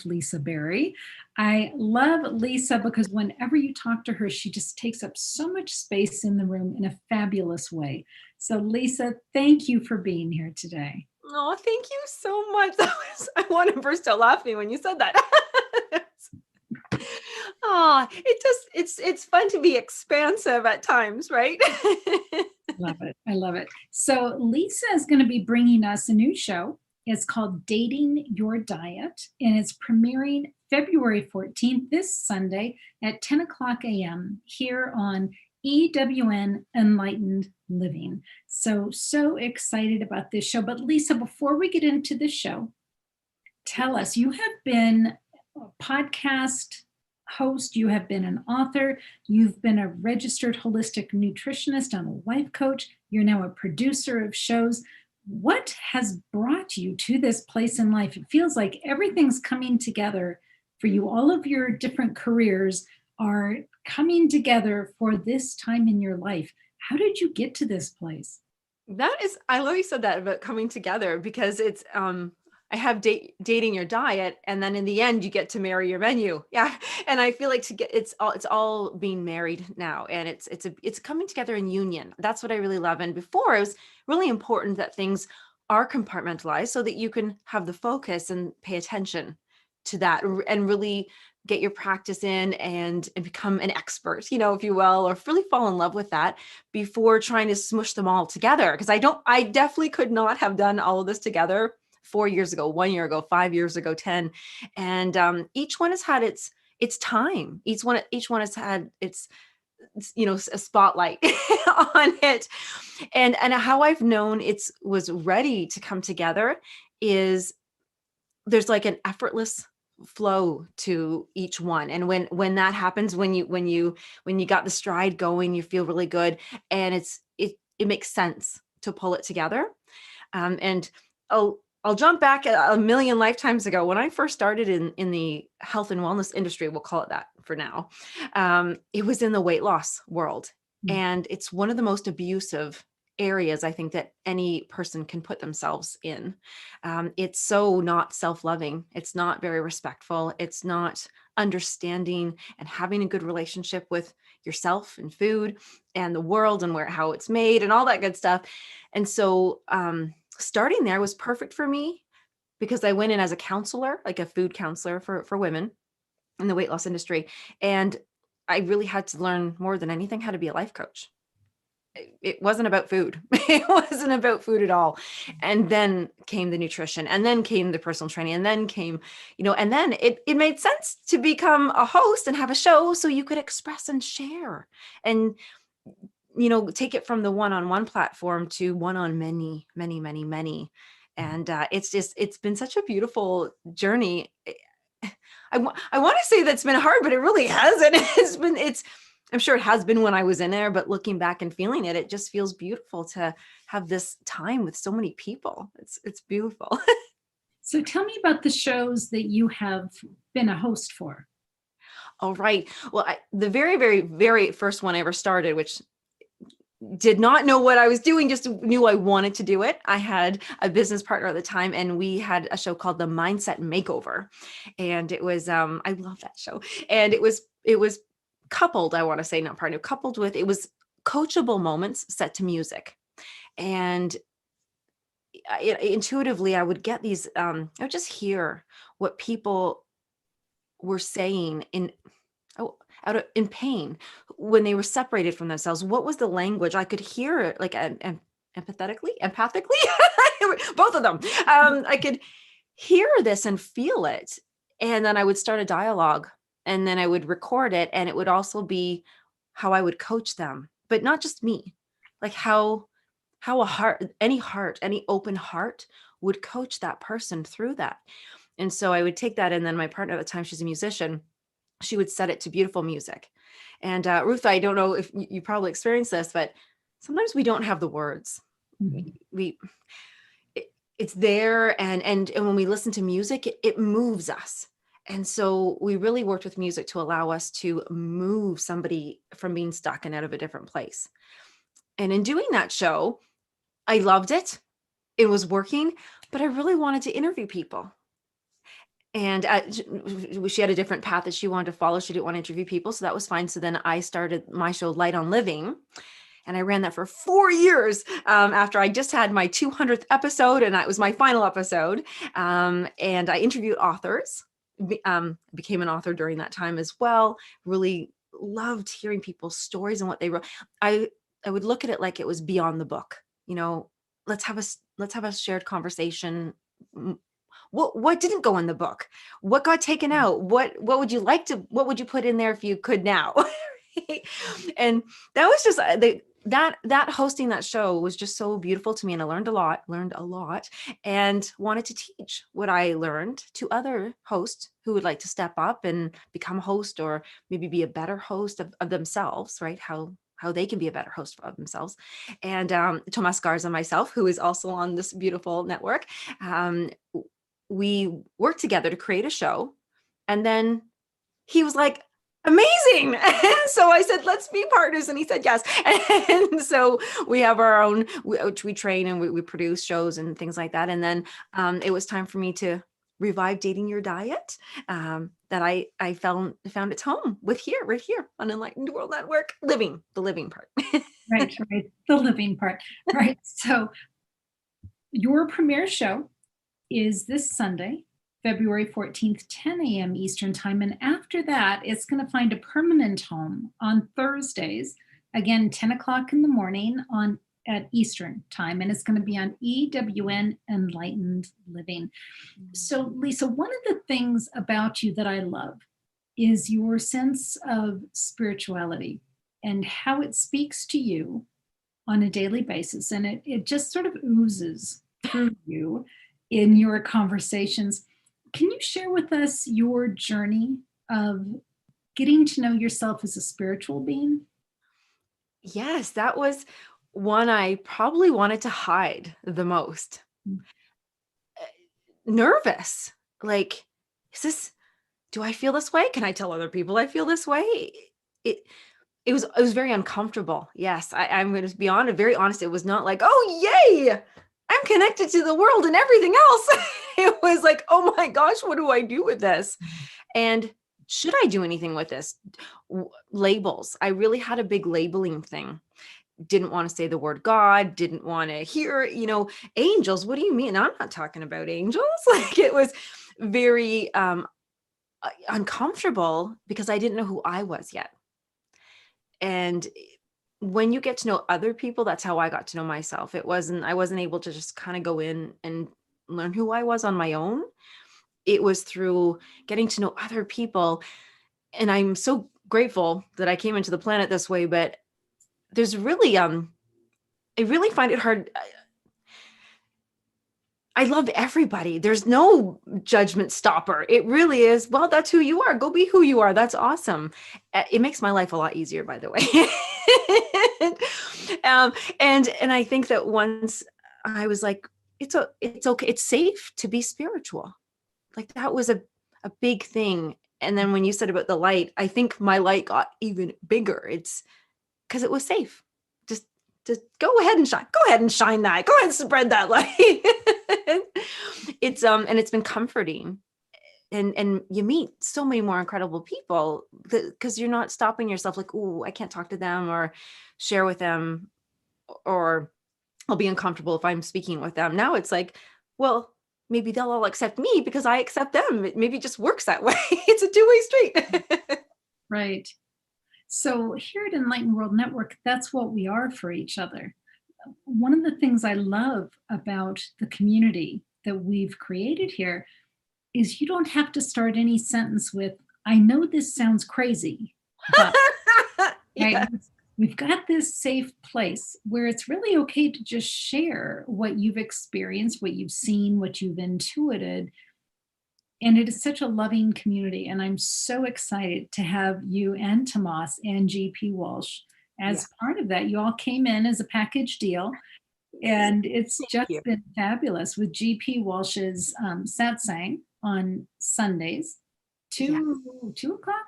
Lisa Berry. I love Lisa because whenever you talk to her, she just takes up so much space in the room in a fabulous way. So, Lisa, thank you for being here today. Oh, thank you so much. I want to burst out laughing when you said that. Oh, it's fun to be expansive at times, right? Love it. I love it. So, Lisa is going to be bringing us a new show. It's called Dating Your Diet, and it's premiering February 14th, this Sunday at 10 o'clock a.m. here on EWN Enlightened Living. So excited about this show. But, Lisa, before we get into the show, tell us, you have been a podcast host, you have been an author, you've been a registered holistic nutritionist, and a life coach, you're now a producer of shows. What has brought you to this place in life? It feels like everything's coming together for you. All of your different careers are coming together for this time in your life. How did you get to this place? I love you said that about coming together, because it's, I have dating your diet, and then in the end you get to marry your menu. Yeah. And I feel like it's all being married now, and it's coming together in union. That's what I really love. And before, it was really important that things are compartmentalized so that you can have the focus and pay attention to that, and really get your practice in and become an expert, if you will, or really fall in love with that before trying to smush them all together. Because I definitely could not have done all of this together 4 years ago, 1 year ago, 5 years ago, 10. And each one has had its time. Each one has had its a spotlight on it. And how I've known was ready to come together is there's like an effortless flow to each one. And when that happens, when you got the stride going, you feel really good, and it makes sense to pull it together. And I'll jump back a million lifetimes ago when I first started in the health and wellness industry. We'll call it that for now. It was in the weight loss world, and it's one of the most abusive areas I think that any person can put themselves in. It's so not self-loving. It's not very respectful. It's not understanding and having a good relationship with yourself and food and the world and how it's made and all that good stuff. And so starting there was perfect for me, because I went in as a counselor, like a food counselor for women in the weight loss industry. And I really had to learn, more than anything, how to be a life coach. It wasn't about food. It wasn't about food at all. And then came the nutrition, and then came the personal training, and then came, and then it made sense to become a host and have a show so you could express and share and, take it from the one-on-one platform to one on many, many, many, many. And it's been such a beautiful journey. I want to say that's been hard, but it really hasn't. I'm sure it has been when I was in there, but looking back and feeling it, it just feels beautiful to have this time with so many people. It's beautiful. So tell me about the shows that you have been a host for. All right. Well, the very, very, very first one I ever started, which did not know what I was doing, just knew I wanted to do it. I had a business partner at the time, and we had a show called The Mindset Makeover. And it was, I love that show. And it was coupled, I want to say, not partner, coupled with, it was coachable moments set to music. And intuitively, I would get these, I would just hear what people were saying in pain when they were separated from themselves. What was the language? I could hear it, like empathically, both of them. I could hear this and feel it. And then I would start a dialogue, and then I would record it, and it would also be how I would coach them, but not just me, like how any open heart would coach that person through that. And so I would take that, and then my partner at the time, she's a musician, she would set it to beautiful music. And Ruth, I don't know if you probably experienced this, but sometimes we don't have the words. It's there, and when we listen to music, it moves us. And so we really worked with music to allow us to move somebody from being stuck and out of a different place. And in doing that show, I loved it. It was working, but I really wanted to interview people. And she had a different path that she wanted to follow. She didn't want to interview people. So that was fine. So then I started my show, Light on Living. And I ran that for 4 years after I just had my 200th episode, and that was my final episode. And I interviewed authors, became an author during that time as well. Really loved hearing people's stories and what they wrote. I would look at it like it was beyond the book. You know, let's have a shared conversation. What didn't go in the book? What got taken out? What would you like to? What would you put in there if you could now? And that was just that hosting that show was just so beautiful to me, and I learned a lot, and wanted to teach what I learned to other hosts who would like to step up and become a host, or maybe be a better host of themselves, right? How they can be a better host of themselves. And Tomas Garza, myself, who is also on this beautiful network, we worked together to create a show, and then he was like, amazing. And so I said, let's be partners. And he said, yes. And so we have our own, which we train and we produce shows and things like that. And then it was time for me to revive Dating Your Diet, that I found its home right here on Enlightened World Network, the living part. Right. The living part. Right. So your premiere show is this Sunday, February 14th, 10 a.m. Eastern Time. And after that, it's going to find a permanent home on Thursdays, again, 10 o'clock in the morning at Eastern Time. And it's going to be on EWN Enlightened Living. So, Lisa, one of the things about you that I love is your sense of spirituality and how it speaks to you on a daily basis. And it just sort of oozes through you in your conversations. Can you share with us your journey of getting to know yourself as a spiritual being? Yes, that was one I probably wanted to hide the most. Nervous. Like, do I feel this way? Can I tell other people I feel this way? It was very uncomfortable. Yes, I'm going to be very honest. It was not like, oh, yay, I'm connected to the world and everything else. It was like, oh my gosh, what do I do with this? And should I do anything with this? Labels. I really had a big labeling thing. Didn't want to say the word God, didn't want to hear, angels. What do you mean? I'm not talking about angels. Like, it was very uncomfortable because I didn't know who I was yet. And when you get to know other people, that's how I got to know myself. I wasn't able to just kind of go in and learn who I was on my own. It was through getting to know other people. And I'm so grateful that I came into the planet this way, but there's really, I really find it hard. I love everybody. There's no judgment stopper. It really is. Well, that's who you are. Go be who you are. That's awesome. It makes my life a lot easier, by the way. And I think that once I was like, it's okay. It's safe to be spiritual. Like, that was a big thing. And then when you said about the light, I think my light got even bigger. It's because it was safe. Just go ahead and shine. Go ahead and shine that. Go ahead and spread that light. And it's been comforting. And you meet so many more incredible people because you're not stopping yourself like, oh, I can't talk to them or share with them, or I'll be uncomfortable if I'm speaking with them. Now it's like, well, maybe they'll all accept me because I accept them. It maybe just works that way. It's a two-way street. Right. So here at Enlightened World Network, that's what we are for each other. One of the things I love about the community that we've created here is you don't have to start any sentence with, I know this sounds crazy, but Yeah. right? We've got this safe place where it's really okay to just share what you've experienced, what you've seen, what you've intuited. And it is such a loving community. And I'm so excited to have you and Tomas and GP Walsh as part of that. You all came in as a package deal. And it's just you. been fabulous with GP Walsh's satsang on Sundays, 2 o'clock.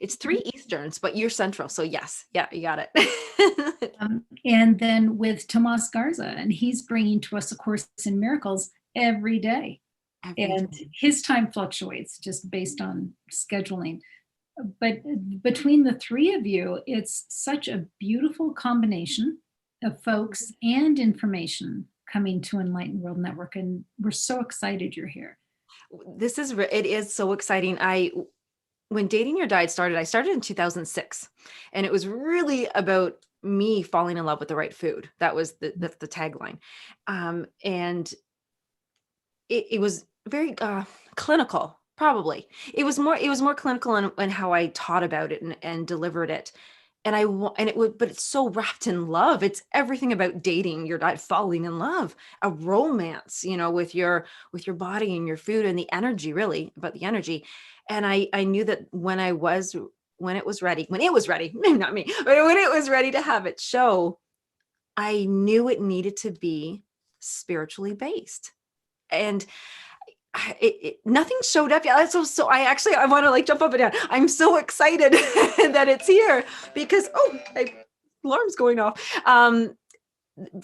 It's 3 Easterns, but you're Central. So yes. Yeah, you got it. And then with Tomas Garza, and he's bringing to us A Course in Miracles every day. Every and time. his time fluctuates just based on scheduling. But between the three of you, it's such a beautiful combination of folks and information coming to Enlightened World Network. And we're so excited you're here. It is so exciting. When Dating Your Diet started, I started in 2006, and it was really about me falling in love with the right food. That was the tagline. And it was very clinical, probably. It was more clinical in how I taught about it and delivered it. But it's so wrapped in love. It's everything about dating your diet, falling in love, a romance, with your body and your food and the energy, really about the energy. And I knew that when it was ready, maybe not me, but when it was ready to have it show, I knew it needed to be spiritually based. And nothing showed up yet. So I want to like jump up and down. I'm so excited that it's here because alarm's going off.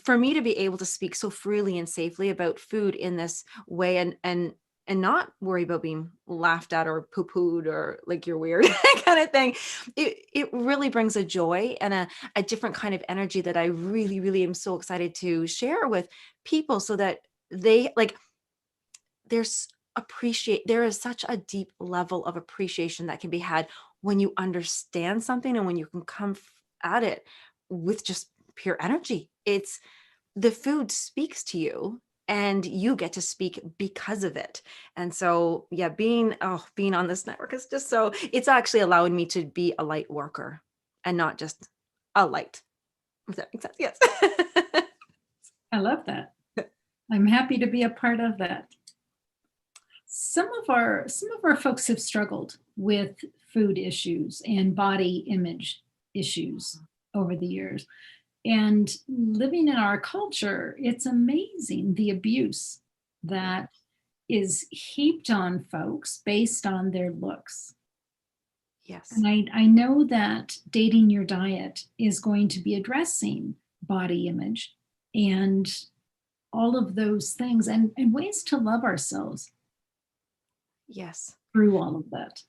For me to be able to speak so freely and safely about food in this way, and not worry about being laughed at or poo-pooed or like you're weird kind of thing, it really brings a joy and a different kind of energy that I really, really am so excited to share with people, so that they like there is such a deep level of appreciation that can be had when you understand something and when you can come at it with just pure energy. It's the food speaks to you and you get to speak because of it. And so, yeah, being on this network is just it's actually allowing me to be a light worker and not just a light. If that makes sense. Yes. I love that. I'm happy to be a part of that. Some of our folks have struggled with food issues and body image issues over the years. And living in our culture, it's amazing the abuse that is heaped on folks based on their looks. Yes. And I know that Dating Your Diet is going to be addressing body image and all of those things and ways to love ourselves. Yes. Through all of that.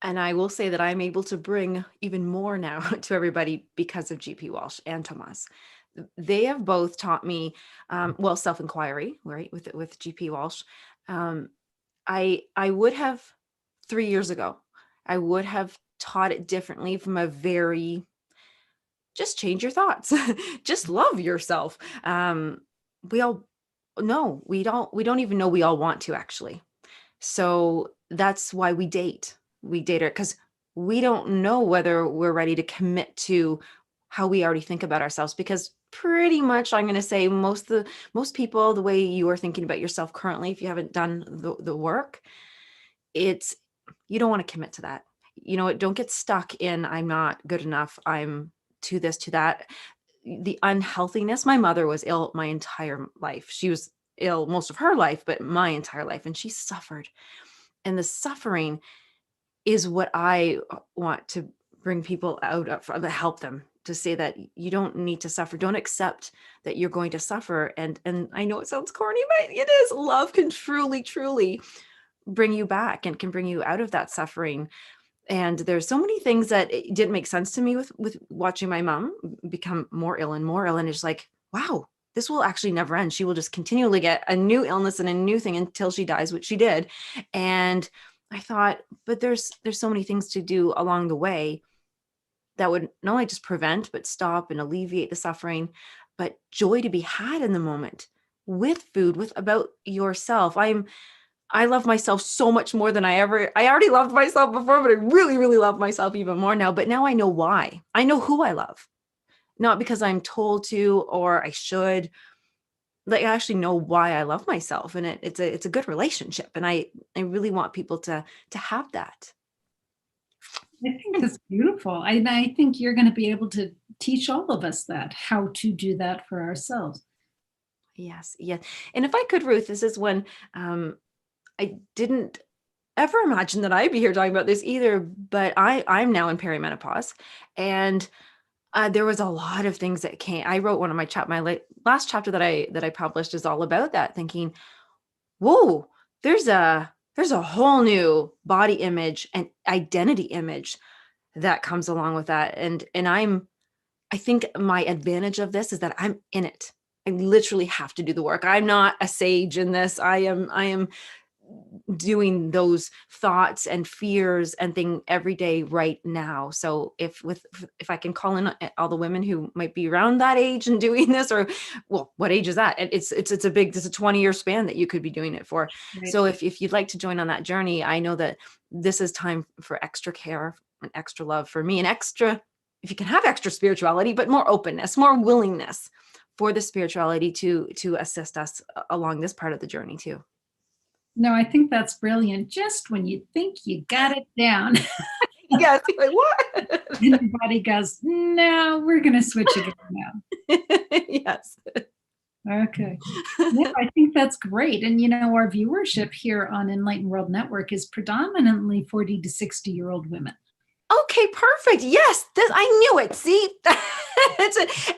And I will say that I'm able to bring even more now to everybody because of GP Walsh and Tomas. They have both taught me, self-inquiry, right, with GP Walsh. I would have 3 years ago, I would have taught it differently from a very just change your thoughts, just love yourself. We all no, we don't even know we all want to actually. So that's why we date. We date her because we don't know whether we're ready to commit to how we already think about ourselves. Because pretty much, I'm going to say most people, the way you are thinking about yourself currently, if you haven't done the work, it's you don't want to commit to that. Don't get stuck in I'm not good enough. I'm to this, to that. The unhealthiness. My mother was ill my entire life. She was ill most of her life, but my entire life, and she suffered. And the suffering is what I want to bring people out of, to help them, to say that you don't need to suffer. Don't accept that you're going to suffer. And I know it sounds corny, but it is. Love can truly, truly bring you back and can bring you out of that suffering. And there's so many things that it didn't make sense to me with watching my mom become more ill and more ill. And it's like, wow, this will actually never end. She will just continually get a new illness and a new thing until she dies, which she did. And I thought, but there's so many things to do along the way that would not only just prevent, but stop and alleviate the suffering, but joy to be had in the moment with food, with about yourself. I love myself so much more than I already loved myself before, but I really, really love myself even more now. But now I know why. I know who I love, not because I'm told to, or I should. Like, I actually know why I love myself, and it's a good relationship. And I really want people to have that. I think that's beautiful. I think you're going to be able to teach all of us that, how to do that for ourselves. Yes. Yeah. And if I could, Ruth, this is when I didn't ever imagine that I'd be here talking about this either, but I'm now in perimenopause, and there was a lot of things that came. I wrote one of my last chapter that I published is all about that, thinking, whoa, there's a whole new body image and identity image that comes along with that. And I think my advantage of this is that I'm in it. I literally have to do the work. I'm not a sage in this. I am doing those thoughts and fears and thing every day right now. So if I can call in all the women who might be around that age and doing this, or well, what age is that? It's a 20-year span that you could be doing it for. Right. So if you'd like to join on that journey, I know that this is time for extra care and extra love for me, and extra, if you can have extra spirituality, but more openness, more willingness for the spirituality to assist us along this part of the journey too. No, I think that's brilliant. Just when you think you got it down, Yes, like what? and your body goes, no, we're going to switch again now. Yes. Okay. Yeah, I think that's great. And, you know, our viewership here on Enlightened World Network is predominantly 40 to 60-year-old women. Okay, perfect. Yes, I knew it. See,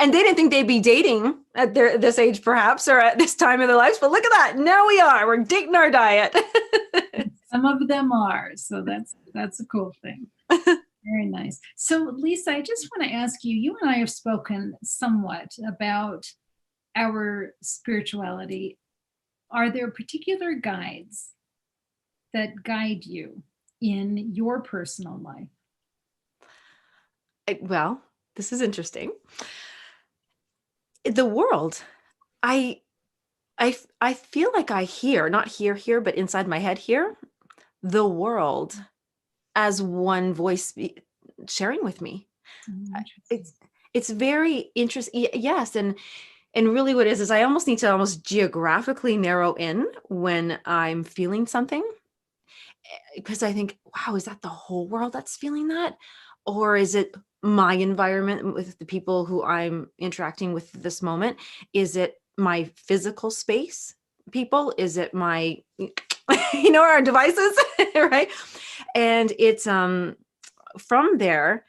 and they didn't think they'd be dating at this age, perhaps, or at this time of their lives. But look at that. Now we are. We're dating our diet. Some of them are. So that's a cool thing. Very nice. So, Lisa, I just want to ask you, you and I have spoken somewhat about our spirituality. Are there particular guides that guide you in your personal life? Well, this is interesting. The world, I feel like I hear, not here, but inside my head here, the world as one voice sharing with me. It's very interesting. Yes, and really what it is I almost need to almost geographically narrow in when I'm feeling something, because I think, wow, is that the whole world that's feeling that? Or is it my environment with the people who I'm interacting with this moment? Is it my physical space people? Is it my, our devices, right? And it's from there,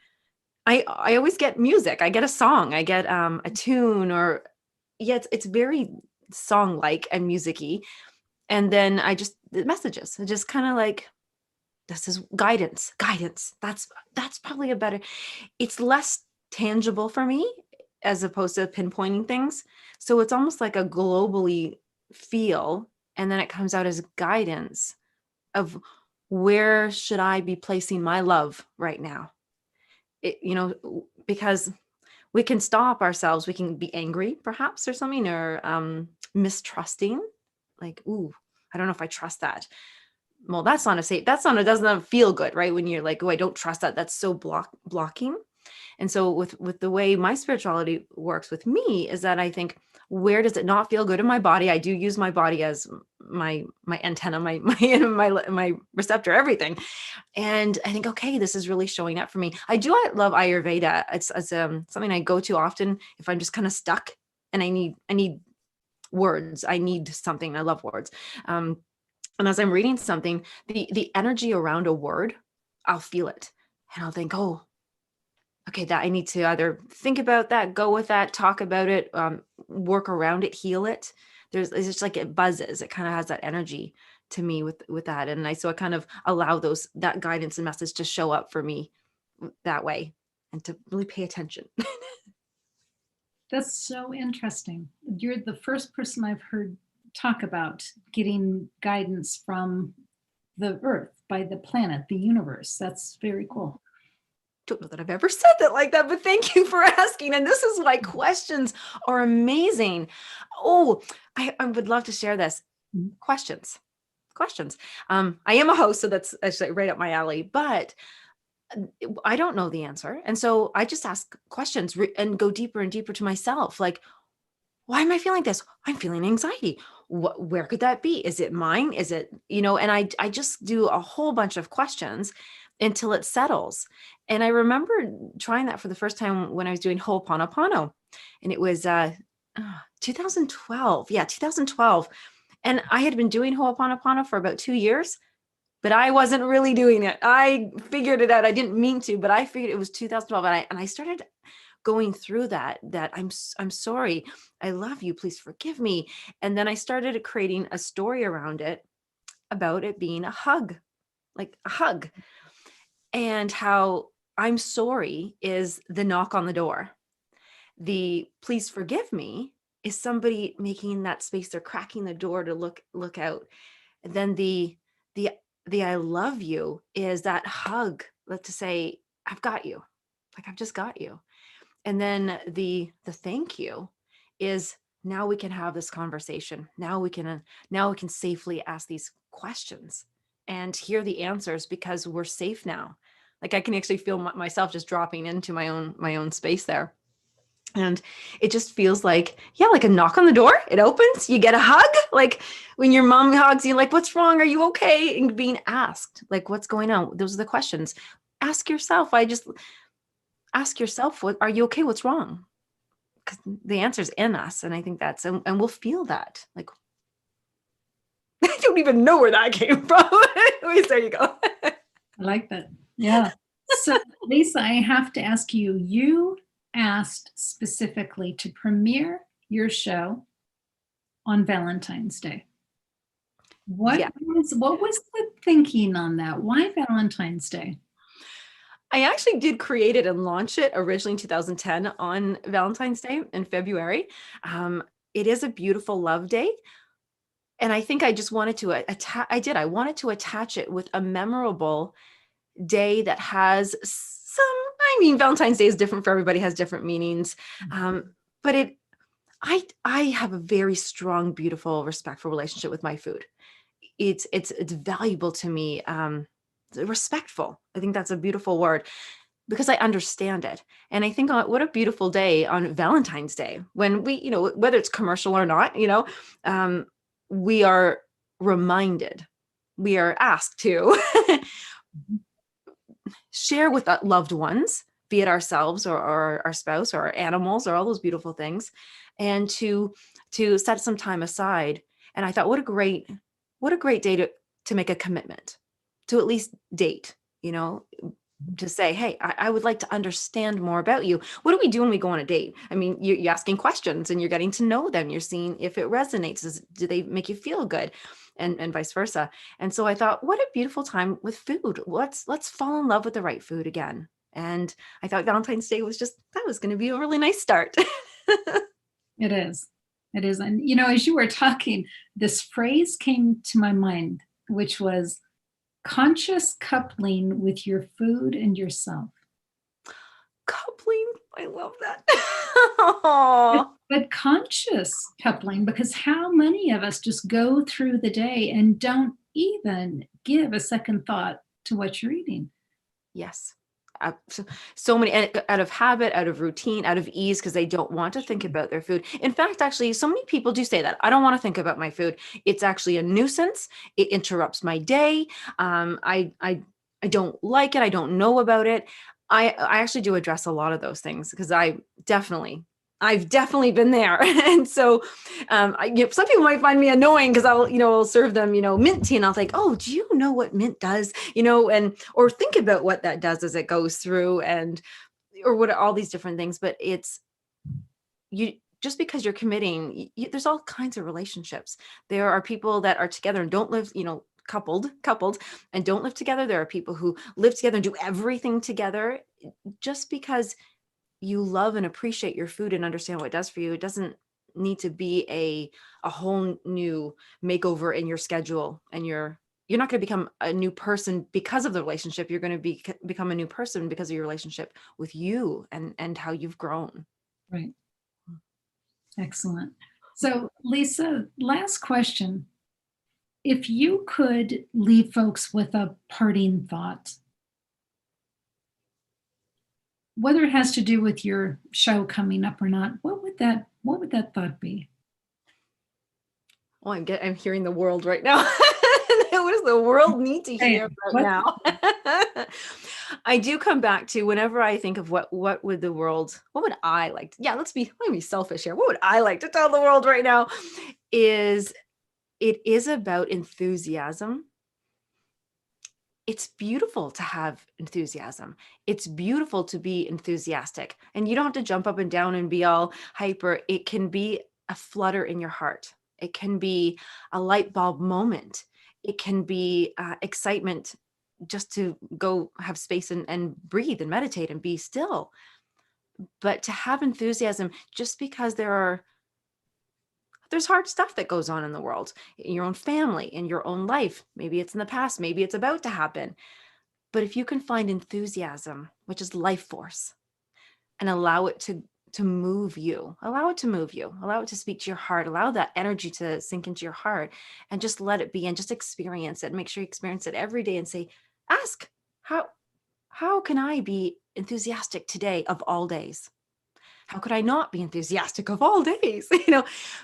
I always get music. I get a song. I get a tune, or yeah, it's very song-like and music-y. And then the messages, I just kind of like, this is guidance. That's probably a better, it's less tangible for me as opposed to pinpointing things. So it's almost like a globally feel, and then it comes out as guidance of where should I be placing my love right now? Because we can stop ourselves. We can be angry perhaps or something, or mistrusting, like, ooh, I don't know if I trust that. Well, doesn't feel good, right? When you're like, oh, I don't trust that. That's so blocking. And so with the way my spirituality works with me is that I think, where does it not feel good in my body? I do use my body as my antenna, my receptor, everything. And I think, okay, this is really showing up for me. I love Ayurveda. It's something I go to often if I'm just kind of stuck and I need words. I need something. I love words. And as I'm reading something, the energy around a word, I'll feel it. And I'll think, oh, okay, that I need to either think about that, go with that, talk about it, work around it, heal it. It's just like it buzzes. It kind of has that energy to me with that. And so I kind of allow that guidance and message to show up for me that way, and to really pay attention. That's so interesting. You're the first person I've heard talk about getting guidance from the earth, by the planet, the universe. That's very cool. Don't know that I've ever said that like that, but thank you for asking. And this is why questions are amazing. Oh, I would love to share this. Questions. I am a host, so that's actually right up my alley, but I don't know the answer. And so I just ask questions and go deeper and deeper to myself. Like, why am I feeling this? I'm feeling anxiety. Where could that be? Is it mine? Is it, and I just do a whole bunch of questions until it settles. And I remember trying that for the first time when I was doing Ho'oponopono, and it was 2012. Yeah, 2012. And I had been doing Ho'oponopono for about 2 years, but I wasn't really doing it. I figured it out. I didn't mean to, but I figured it was 2012. And I started going through that I'm sorry, I love you, please forgive me. And then I started creating a story around it. about it being a hug, like a hug. And how I'm sorry is the knock on the door. The please forgive me is somebody making that space. They're cracking the door to look out. And then the I love you is that hug, to say, I've got you. Like, I've just got you. And then the thank you is, now we can have this conversation. Now we can safely ask these questions and hear the answers, because we're safe now. Like, I can actually feel myself just dropping into my own space there. And it just feels like, yeah, like a knock on the door. It opens, you get a hug. Like when your mom hugs you, like, what's wrong? Are you okay? And being asked, like, what's going on? Those are the questions. Ask yourself. Ask yourself, what are you okay? What's wrong? Because the answer's in us. And I think and we'll feel that. Like, I don't even know where that came from. There you go. I like that. Yeah. So Lisa, I have to ask you, you asked specifically to premiere your show on Valentine's Day. What was the thinking on that? Why Valentine's Day? I actually did create it and launch it originally in 2010 on Valentine's Day in February. It is a beautiful love day. And I think I just wanted to I wanted to attach it with a memorable day that has Valentine's Day is different for everybody, has different meanings. But I have a very strong, beautiful, respectful relationship with my food. It's valuable to me. Respectful. I think that's a beautiful word, because I understand it. And I think, what a beautiful day on Valentine's Day, when we, whether it's commercial or not, we are reminded, we are asked to share with loved ones, be it ourselves or our spouse or our animals or all those beautiful things, and to set some time aside. And I thought, what a great day to make a commitment, to at least date, to say, hey, I would like to understand more about you. What do we do when we go on a date? I mean, you're asking questions and you're getting to know them. You're seeing if it resonates. Do they make you feel good? And vice versa. And so I thought, what a beautiful time with food. Let's fall in love with the right food again. And I thought Valentine's Day was going to be a really nice start. It is. It is. And, as you were talking, this phrase came to my mind, which was conscious coupling with your food and yourself. Coupling. I love that. But conscious coupling, because how many of us just go through the day and don't even give a second thought to what you're eating? Yes. So many, out of habit, out of routine, out of ease, because they don't want to think about their food. In fact, actually, so many people do say that. I don't want to think about my food. It's actually a nuisance. It interrupts my day. I don't like it. I don't know about it. I actually do address a lot of those things, because I've definitely been there. And so some people might find me annoying, because I'll serve them, mint tea, and I'll think, oh, do you know what mint does? Or think about what that does as it goes through, or what all these different things. But just because you're committing, there's all kinds of relationships. There are people that are together and don't live, coupled and don't live together. There are people who live together and do everything together. Just because you love and appreciate your food and understand what it does for you, it doesn't need to be a whole new makeover in your schedule. And you're not going to become a new person because of the relationship. You're going to become a new person because of your relationship with you and how you've grown. Right. Excellent. So Lisa, last question. If you could leave folks with a parting thought, whether it has to do with your show coming up or not, what would that thought be? Oh, I'm hearing the world right now. What does the world need to hear right now? I do come back to, whenever I think of what would I like to, let me be selfish here. What would I like to tell the world right now? It is about enthusiasm. It's beautiful to have enthusiasm. It's beautiful to be enthusiastic. And you don't have to jump up and down and be all hyper. It can be a flutter in your heart. It can be a light bulb moment. it can be excitement just to go have space and breathe and meditate and be still. But to have enthusiasm just because there's hard stuff that goes on in the world, in your own family, in your own life. Maybe it's in the past, maybe it's about to happen. But if you can find enthusiasm, which is life force, and allow it to move you, allow it to move you, allow it to speak to your heart, allow that energy to sink into your heart, and just let it be and just experience it. Make sure you experience it every day and say, ask, how can I be enthusiastic today of all days? How could I not be enthusiastic of all days?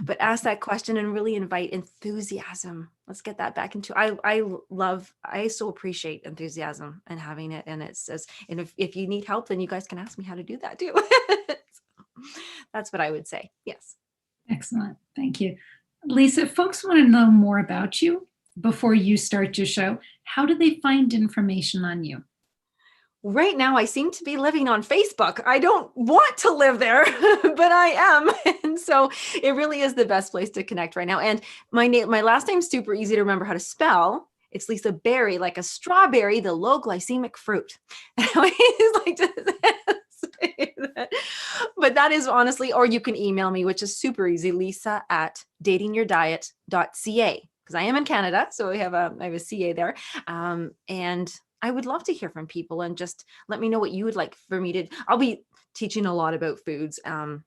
But ask that question and really invite enthusiasm. Let's get that back into, I so appreciate enthusiasm and having it. And it says, and if you need help, then you guys can ask me how to do that too. That's what I would say. Yes. Excellent. Thank you. Lisa, if folks want to know more about you before you start your show, how do they find information on you? Right now, I seem to be living on Facebook. I don't want to live there, but I am. And so it really is the best place to connect right now. And my last name's super easy to remember how to spell. It's Lisa Berry, like a strawberry, the low glycemic fruit. And I always like to say that. But that is honestly, or you can email me, which is super easy, lisa@datingyourdiet.ca, because I am in Canada. So I have a CA there. And I would love to hear from people and just let me know what you would like for me to, I'll be teaching a lot about foods. For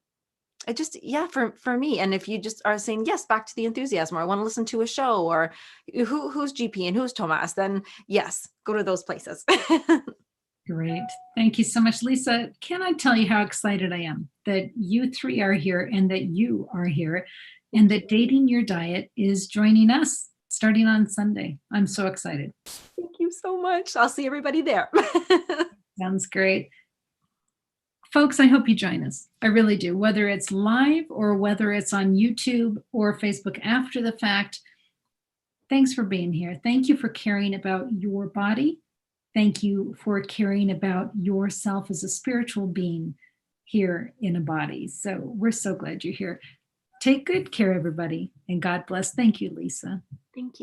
me. And if you just are saying, yes, back to the enthusiasm, or I want to listen to a show, or who's GP and who's Tomas, then yes, go to those places. Great. Thank you so much, Lisa. Can I tell you how excited I am that you three are here and that you are here and that Dating Your Diet is joining us starting on Sunday. I'm so excited. Thank you so much. I'll see everybody there. Sounds great. Folks, I hope you join us. I really do. Whether it's live or whether it's on YouTube or Facebook after the fact, thanks for being here. Thank you for caring about your body. Thank you for caring about yourself as a spiritual being here in a body. So we're so glad you're here. Take good care, everybody, and God bless. Thank you, Lisa. Thank you.